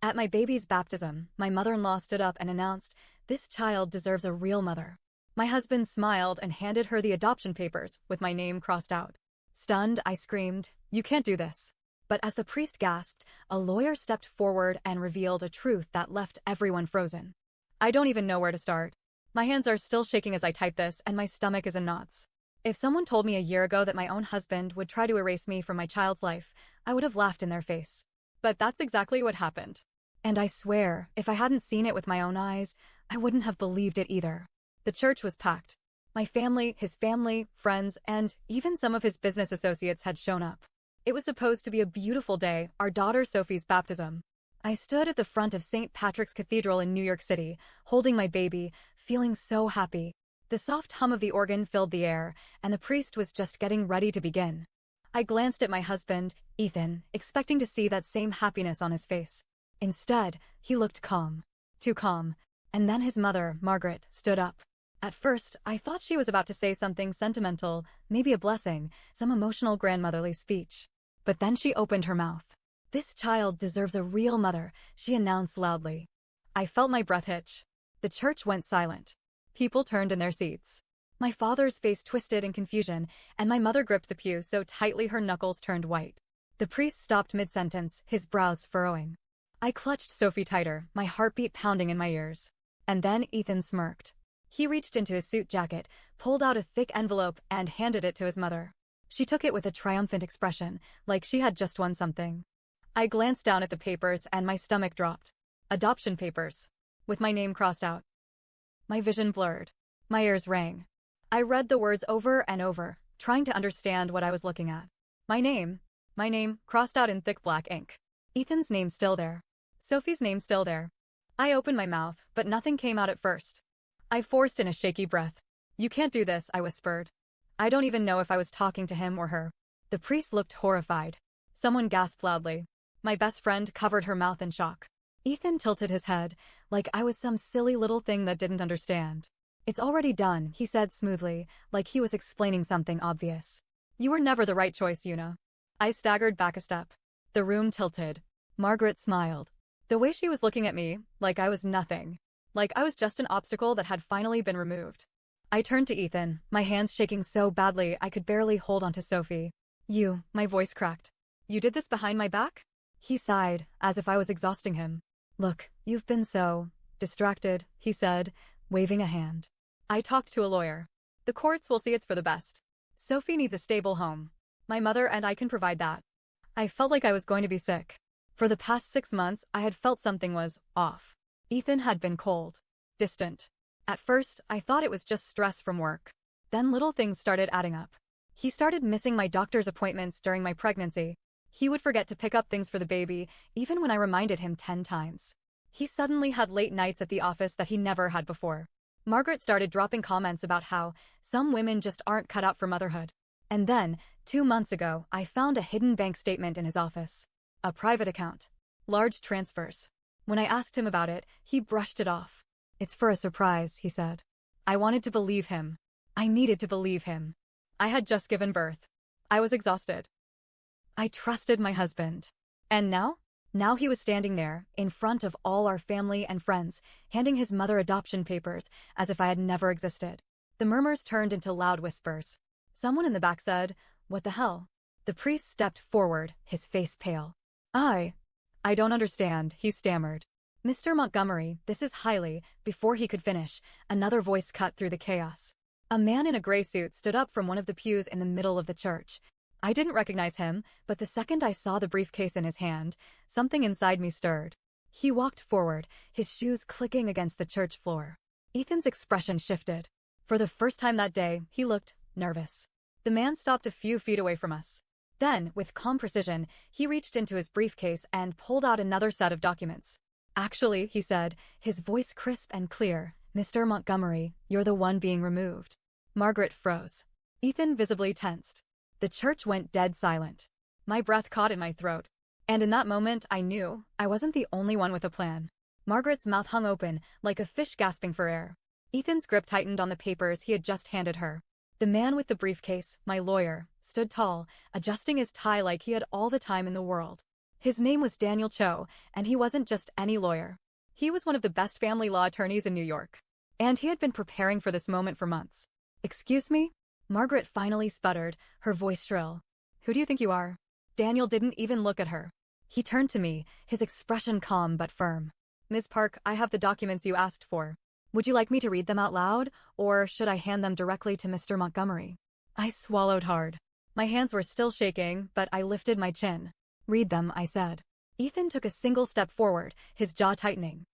At my baby's baptism, my mother-in-law stood up and announced, "This child deserves a real mother." My husband smiled and handed her the adoption papers with my name crossed out. Stunned, I screamed, "You can't do this." But as the priest gasped, a lawyer stepped forward and revealed a truth that left everyone frozen. I don't even know where to start. My hands are still shaking as I type this, and my stomach is in knots. If someone told me a year ago that my own husband would try to erase me from my child's life, I would have laughed in their face. But that's exactly what happened. And I swear, if I hadn't seen it with my own eyes, I wouldn't have believed it either. The church was packed. My family, his family, friends, and even some of his business associates had shown up. It was supposed to be a beautiful day, our daughter Sophie's baptism. I stood at the front of St. Patrick's Cathedral in New York City, holding my baby, feeling so happy. The soft hum of the organ filled the air, and the priest was just getting ready to begin. I glanced at my husband, Ethan, expecting to see that same happiness on his face. Instead, he looked calm. Too calm. And then his mother, Margaret, stood up. At first, I thought she was about to say something sentimental, maybe a blessing, some emotional grandmotherly speech. But then she opened her mouth. "This child deserves a real mother," she announced loudly. I felt my breath hitch. The church went silent. People turned in their seats. My father's face twisted in confusion, and my mother gripped the pew so tightly her knuckles turned white. The priest stopped mid-sentence, his brows furrowing. I clutched Sophie tighter, my heartbeat pounding in my ears. And then Ethan smirked. He reached into his suit jacket, pulled out a thick envelope, and handed it to his mother. She took it with a triumphant expression, like she had just won something. I glanced down at the papers and my stomach dropped. Adoption papers. With my name crossed out. My vision blurred. My ears rang. I read the words over and over, trying to understand what I was looking at. My name, crossed out in thick black ink. Ethan's name still there. Sophie's name still there. I opened my mouth, but nothing came out at first. I forced in a shaky breath. "You can't do this," I whispered. I don't even know if I was talking to him or her. The priest looked horrified. Someone gasped loudly. My best friend covered her mouth in shock. Ethan tilted his head, like I was some silly little thing that didn't understand. "It's already done," he said smoothly, like he was explaining something obvious. "You were never the right choice, Una." I staggered back a step. The room tilted. Margaret smiled. The way she was looking at me, like I was nothing. Like I was just an obstacle that had finally been removed. I turned to Ethan, my hands shaking so badly I could barely hold onto Sophie. My voice cracked. "You did this behind my back?" He sighed, as if I was exhausting him. "Look, you've been so distracted," he said, waving a hand. "I talked to a lawyer. The courts will see it's for the best. Sophie needs a stable home. My mother and I can provide that." I felt like I was going to be sick. For the past 6 months, I had felt something was off. Ethan had been cold, distant. At first, I thought it was just stress from work. Then little things started adding up. He started missing my doctor's appointments during my pregnancy. He would forget to pick up things for the baby, even when I reminded him 10 times. He suddenly had late nights at the office that he never had before. Margaret started dropping comments about how some women just aren't cut out for motherhood. And then, 2 months ago, I found a hidden bank statement in his office. A private account. Large transfers. When I asked him about it, he brushed it off. "It's for a surprise," he said. I wanted to believe him. I needed to believe him. I had just given birth. I was exhausted. I trusted my husband. And now? Now he was standing there, in front of all our family and friends, handing his mother adoption papers, as if I had never existed. The murmurs turned into loud whispers. Someone in the back said, "What the hell?" The priest stepped forward, his face pale. I don't understand," he stammered. "Mr. Montgomery, this is highly..." Before he could finish, another voice cut through the chaos. A man in a gray suit stood up from one of the pews in the middle of the church. I didn't recognize him, but the second I saw the briefcase in his hand, something inside me stirred. He walked forward, his shoes clicking against the church floor. Ethan's expression shifted. For the first time that day, he looked nervous. The man stopped a few feet away from us. Then, with calm precision, he reached into his briefcase and pulled out another set of documents. "Actually," he said, his voice crisp and clear, "Mr. Montgomery, you're the one being removed." Margaret froze. Ethan visibly tensed. The church went dead silent. My breath caught in my throat. And in that moment, I knew I wasn't the only one with a plan. Margaret's mouth hung open, like a fish gasping for air. Ethan's grip tightened on the papers he had just handed her. The man with the briefcase, my lawyer, stood tall, adjusting his tie like he had all the time in the world. His name was Daniel Cho, and he wasn't just any lawyer. He was one of the best family law attorneys in New York. And he had been preparing for this moment for months. "Excuse me?" Margaret finally sputtered, her voice shrill. "Who do you think you are?" Daniel didn't even look at her. He turned to me, his expression calm but firm. "Ms. Park, I have the documents you asked for. Would you like me to read them out loud, or should I hand them directly to Mr. Montgomery?" I swallowed hard. My hands were still shaking, but I lifted my chin. "Read them," I said. Ethan took a single step forward, his jaw tightening.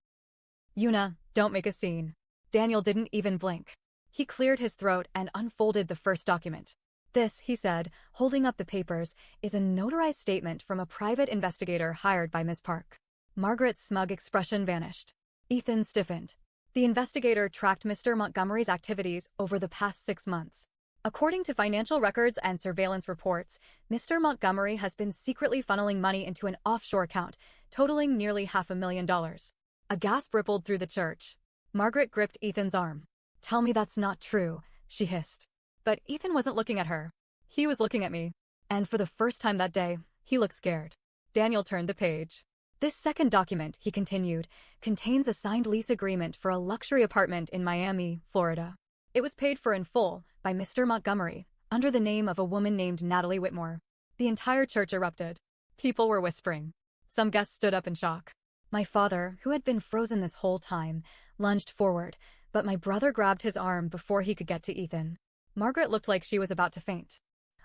"Una, don't make a scene." Daniel didn't even blink. He cleared his throat and unfolded the first document. "This," he said, holding up the papers, "is a notarized statement from a private investigator hired by Ms. Park." Margaret's smug expression vanished. Ethan stiffened. The investigator tracked Mr. Montgomery's activities over the past 6 months. According to financial records and surveillance reports, Mr. Montgomery has been secretly funneling money into an offshore account, totaling nearly $500,000. A gasp rippled through the church. Margaret gripped Ethan's arm. "Tell me that's not true," she hissed. But Ethan wasn't looking at her. He was looking at me. And for the first time that day, he looked scared. Daniel turned the page. "This second document," he continued, "contains a signed lease agreement for a luxury apartment in Miami, Florida. It was paid for in full by Mr. Montgomery, under the name of a woman named Natalie Whitmore." The entire church erupted. People were whispering. Some guests stood up in shock. My father, who had been frozen this whole time, lunged forward, but my brother grabbed his arm before he could get to Ethan. Margaret looked like she was about to faint.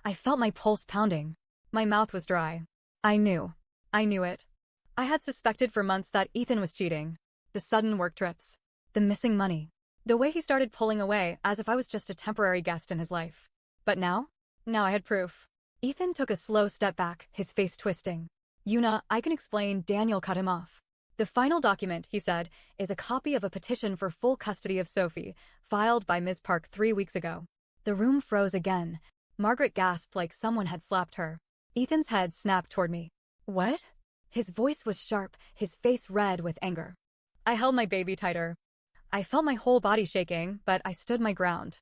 I felt my pulse pounding. My mouth was dry. I knew it. I had suspected for months that Ethan was cheating. The sudden work trips. The missing money. The way he started pulling away as if I was just a temporary guest in his life. But now I had proof. Ethan took a slow step back, his face twisting. "Una, I can explain." Daniel cut him off. "The final document," he said, "is a copy of a petition for full custody of Sophie, filed by Ms. Park 3 weeks ago." The room froze again. Margaret gasped like someone had slapped her. Ethan's head snapped toward me. "What?" His voice was sharp, his face red with anger. I held my baby tighter. I felt my whole body shaking, but I stood my ground.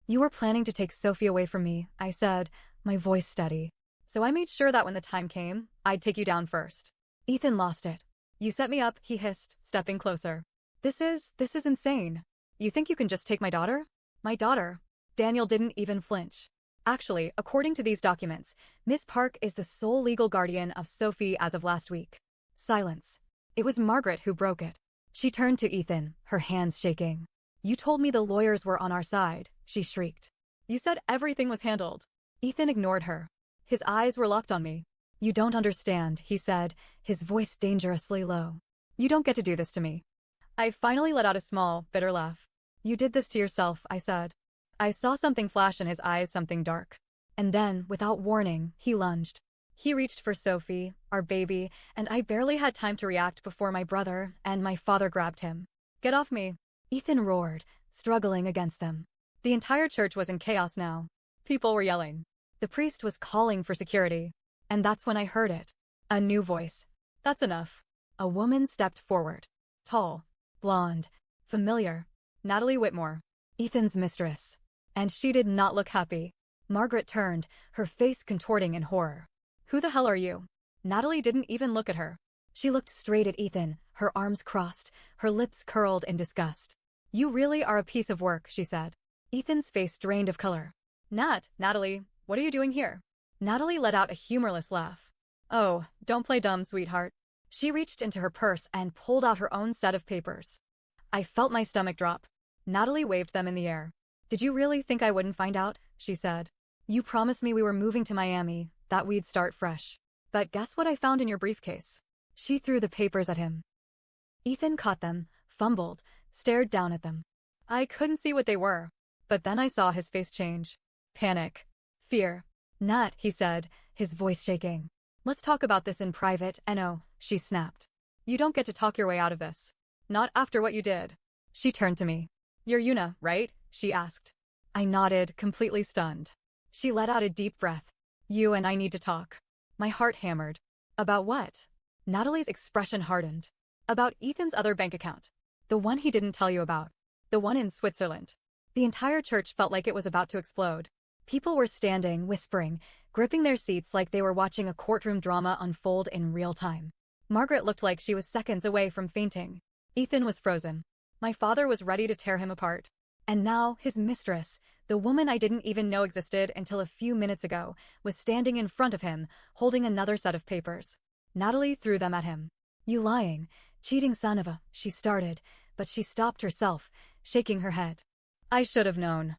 "You were planning to take Sophie away from me," I said, my voice steady. "So I made sure that when the time came, I'd take you down first." Ethan lost it. "You set me up," he hissed, stepping closer. This is insane. You think you can just take my daughter?" "My daughter?" Daniel didn't even flinch. "Actually, according to these documents, Miss Park is the sole legal guardian of Sophie as of last week." Silence. It was Margaret who broke it. She turned to Ethan, her hands shaking. "You told me the lawyers were on our side," she shrieked. "You said everything was handled." Ethan ignored her. His eyes were locked on me. "You don't understand," he said, his voice dangerously low. "You don't get to do this to me." I finally let out a small, bitter laugh. "You did this to yourself," I said. I saw something flash in his eyes, something dark. And then, without warning, he lunged. He reached for Sophie, our baby, and I barely had time to react before my brother and my father grabbed him. "Get off me!" Ethan roared, struggling against them. The entire church was in chaos now. People were yelling. The priest was calling for security. And that's when I heard it. A new voice. "That's enough." A woman stepped forward. Tall, blonde, familiar. Natalie Whitmore. Ethan's mistress. And she did not look happy. Margaret turned, her face contorting in horror. "Who the hell are you?" Natalie didn't even look at her. She looked straight at Ethan, her arms crossed, her lips curled in disgust. "You really are a piece of work," she said. Ethan's face drained of color. Natalie, what are you doing here?" Natalie let out a humorless laugh. "Oh, don't play dumb, sweetheart." She reached into her purse and pulled out her own set of papers. I felt my stomach drop. Natalie waved them in the air. "Did you really think I wouldn't find out?" she said. "You promised me we were moving to Miami, that we'd start fresh. But guess what I found in your briefcase?" She threw the papers at him. Ethan caught them, fumbled, stared down at them. I couldn't see what they were. But then I saw his face change. Panic. Fear. "Nat," he said, his voice shaking. "Let's talk about this in private." "No," she snapped. "You don't get to talk your way out of this. Not after what you did." She turned to me. "You're Una, right?" she asked. I nodded, completely stunned. She let out a deep breath. "You and I need to talk." My heart hammered. "About what?" Natalie's expression hardened. "About Ethan's other bank account. The one he didn't tell you about. The one in Switzerland." The entire church felt like it was about to explode. People were standing, whispering, gripping their seats like they were watching a courtroom drama unfold in real time. Margaret looked like she was seconds away from fainting. Ethan was frozen. My father was ready to tear him apart. And now, his mistress, the woman I didn't even know existed until a few minutes ago, was standing in front of him, holding another set of papers. Natalie threw them at him. "You lying, cheating son of a," she started, but she stopped herself, shaking her head. "I should have known.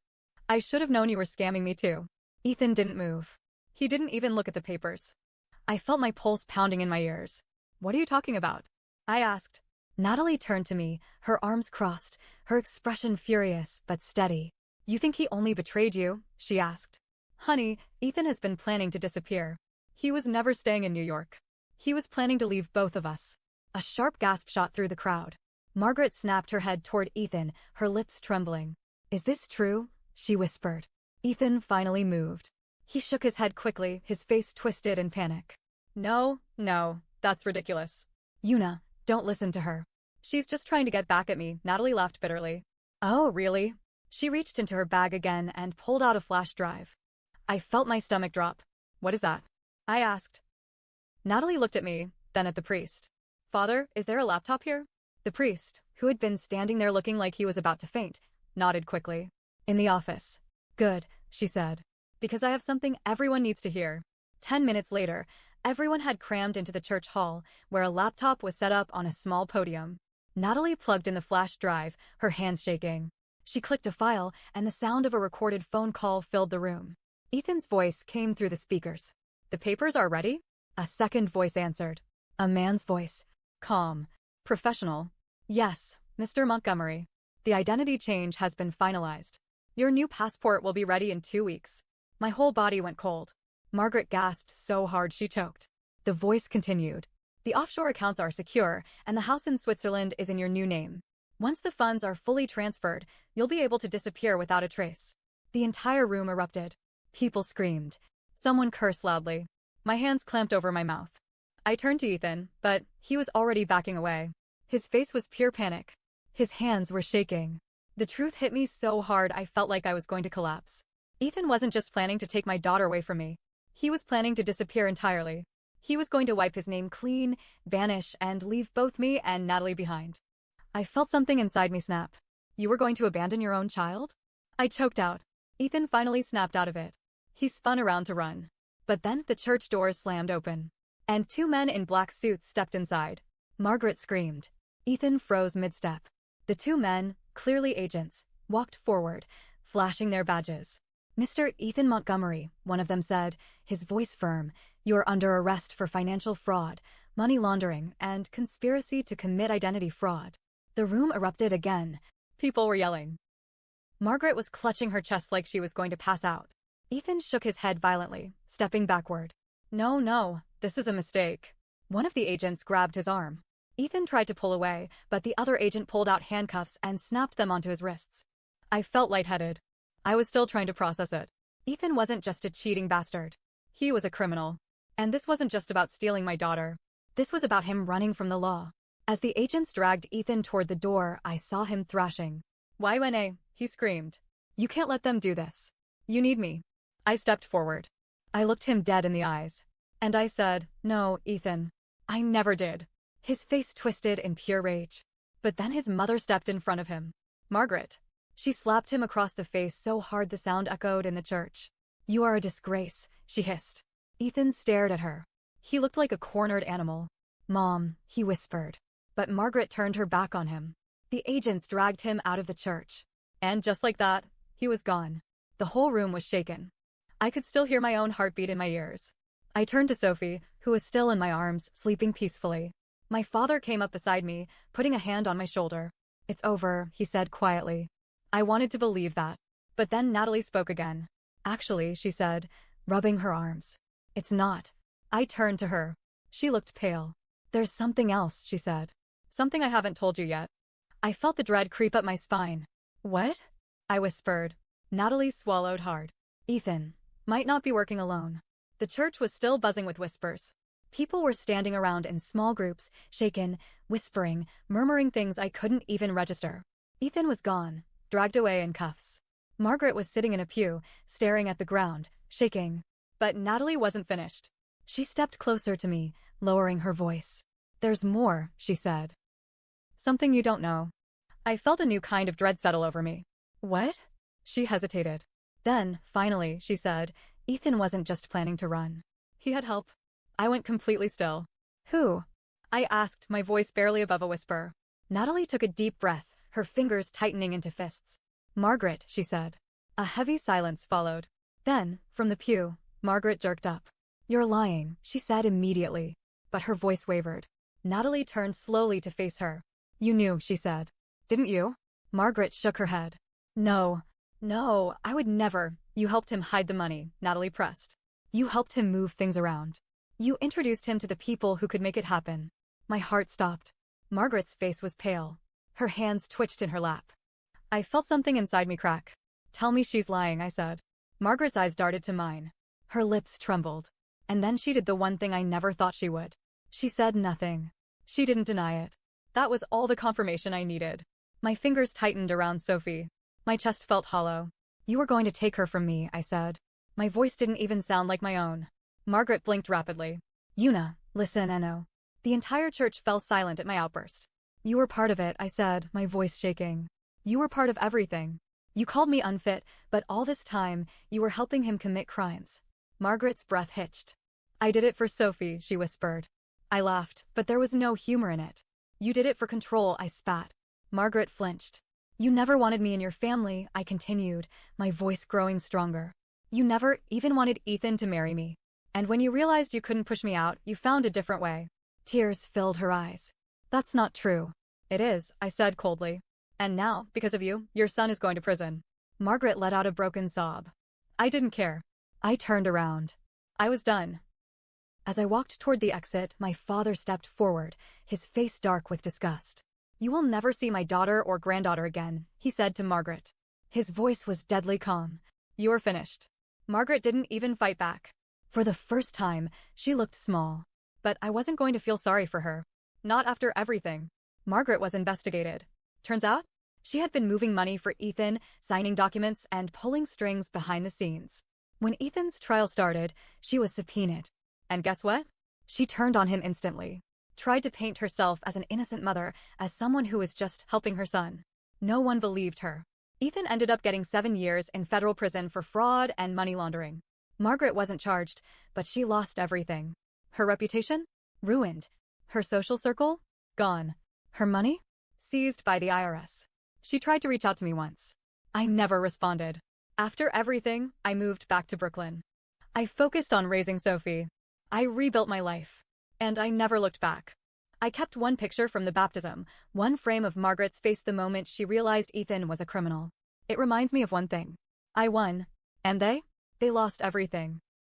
I should have known you were scamming me too." Ethan didn't move. He didn't even look at the papers. I felt my pulse pounding in my ears. "What are you talking about?" I asked. Natalie turned to me, her arms crossed, her expression furious but steady. "You think he only betrayed you?" she asked. "Honey, Ethan has been planning to disappear. He was never staying in New York. He was planning to leave both of us." A sharp gasp shot through the crowd. Margaret snapped her head toward Ethan, her lips trembling. "Is this true?" she whispered. Ethan finally moved. He shook his head quickly, his face twisted in panic. No, that's ridiculous. "Una, don't listen to her. She's just trying to get back at me," Natalie laughed bitterly. "Oh, really?" She reached into her bag again and pulled out a flash drive. I felt my stomach drop. "What is that?" I asked. Natalie looked at me, then at the priest. "Father, is there a laptop here?" The priest, who had been standing there looking like he was about to faint, nodded quickly. "In the office." "Good," she said. "Because I have something everyone needs to hear." 10 minutes later, everyone had crammed into the church hall, where a laptop was set up on a small podium. Natalie plugged in the flash drive, her hands shaking. She clicked a file, and the sound of a recorded phone call filled the room. Ethan's voice came through the speakers. "The papers are ready?" A second voice answered. A man's voice. Calm. Professional. "Yes, Mr. Montgomery. The identity change has been finalized. Your new passport will be ready in 2 weeks." My whole body went cold. Margaret gasped so hard she choked. The voice continued. "The offshore accounts are secure, and the house in Switzerland is in your new name. Once the funds are fully transferred, you'll be able to disappear without a trace." The entire room erupted. People screamed. Someone cursed loudly. My hands clamped over my mouth. I turned to Ethan, but he was already backing away. His face was pure panic. His hands were shaking. The truth hit me so hard I felt like I was going to collapse. Ethan wasn't just planning to take my daughter away from me. He was planning to disappear entirely. He was going to wipe his name clean, vanish, and leave both me and Natalie behind. I felt something inside me snap. "You were going to abandon your own child?" I choked out. Ethan finally snapped out of it. He spun around to run. But then the church doors slammed open. And 2 men in black suits stepped inside. Margaret screamed. Ethan froze mid-step. The 2 men, clearly agents, walked forward, flashing their badges. "Mr. Ethan Montgomery," one of them said, his voice firm, "you are under arrest for financial fraud, money laundering, and conspiracy to commit identity fraud." The room erupted again. People were yelling. Margaret was clutching her chest like she was going to pass out. Ethan shook his head violently, stepping backward. No, this is a mistake." One of the agents grabbed his arm. Ethan tried to pull away, but the other agent pulled out handcuffs and snapped them onto his wrists. I felt lightheaded. I was still trying to process it. Ethan wasn't just a cheating bastard. He was a criminal. And this wasn't just about stealing my daughter. This was about him running from the law. As the agents dragged Ethan toward the door, I saw him thrashing. "YNA," he screamed. "You can't let them do this. You need me." I stepped forward. I looked him dead in the eyes. And I said, "No, Ethan. I never did." His face twisted in pure rage. But then his mother stepped in front of him. Margaret. She slapped him across the face so hard the sound echoed in the church. "You are a disgrace," she hissed. Ethan stared at her. He looked like a cornered animal. "Mom," he whispered. But Margaret turned her back on him. The agents dragged him out of the church. And just like that, he was gone. The whole room was shaken. I could still hear my own heartbeat in my ears. I turned to Sophie, who was still in my arms, sleeping peacefully. My father came up beside me, putting a hand on my shoulder. "It's over," he said quietly. I wanted to believe that. But then Natalie spoke again. "Actually," she said, rubbing her arms. "It's not." I turned to her. She looked pale. "There's something else," she said. "Something I haven't told you yet." I felt the dread creep up my spine. "What?" I whispered. Natalie swallowed hard. "Ethan might not be working alone." The church was still buzzing with whispers. People were standing around in small groups, shaken, whispering, murmuring things I couldn't even register. Ethan was gone, dragged away in cuffs. Margaret was sitting in a pew, staring at the ground, shaking. But Natalie wasn't finished. She stepped closer to me, lowering her voice. There's more, she said. Something you don't know. I felt a new kind of dread settle over me. What? She hesitated. Then, finally, she said, Ethan wasn't just planning to run. He had help. I went completely still. Who? I asked, my voice barely above a whisper. Natalie took a deep breath, her fingers tightening into fists. Margaret, she said. A heavy silence followed. Then, from the pew, Margaret jerked up. You're lying, she said immediately. But her voice wavered. Natalie turned slowly to face her. You knew, she said. Didn't you? Margaret shook her head. No, I would never. You helped him hide the money, Natalie pressed. You helped him move things around. You introduced him to the people who could make it happen. My heart stopped. Margaret's face was pale. Her hands twitched in her lap. I felt something inside me crack. Tell me she's lying, I said. Margaret's eyes darted to mine. Her lips trembled. And then she did the one thing I never thought she would. She said nothing. She didn't deny it. That was all the confirmation I needed. My fingers tightened around Sophie. My chest felt hollow. You were going to take her from me, I said. My voice didn't even sound like my own. Margaret blinked rapidly. Una, listen, Eno. The entire church fell silent at my outburst. You were part of it, I said, my voice shaking. You were part of everything. You called me unfit, but all this time, you were helping him commit crimes. Margaret's breath hitched. I did it for Sophie, she whispered. I laughed, but there was no humor in it. You did it for control, I spat. Margaret flinched. You never wanted me in your family, I continued, my voice growing stronger. You never even wanted Ethan to marry me. And when you realized you couldn't push me out, you found a different way. Tears filled her eyes. That's not true. It is, I said coldly. And now, because of you, your son is going to prison. Margaret let out a broken sob. I didn't care. I turned around. I was done. As I walked toward the exit, my father stepped forward, his face dark with disgust. You will never see my daughter or granddaughter again, he said to Margaret. His voice was deadly calm. You are finished. Margaret didn't even fight back. For the first time, she looked small. But I wasn't going to feel sorry for her. Not after everything. Margaret was investigated. Turns out, she had been moving money for Ethan, signing documents, and pulling strings behind the scenes. When Ethan's trial started, she was subpoenaed. And guess what? She turned on him instantly. Tried to paint herself as an innocent mother, as someone who was just helping her son. No one believed her. Ethan ended up getting 7 years in federal prison for fraud and money laundering. Margaret wasn't charged, but she lost everything. Her reputation? Ruined. Her social circle? Gone. Her money? Seized by the IRS. She tried to reach out to me once. I never responded. After everything, I moved back to Brooklyn. I focused on raising Sophie. I rebuilt my life. And I never looked back. I kept one picture from the baptism, one frame of Margaret's face the moment she realized Ethan was a criminal. It reminds me of one thing. I won. And they? They lost everything.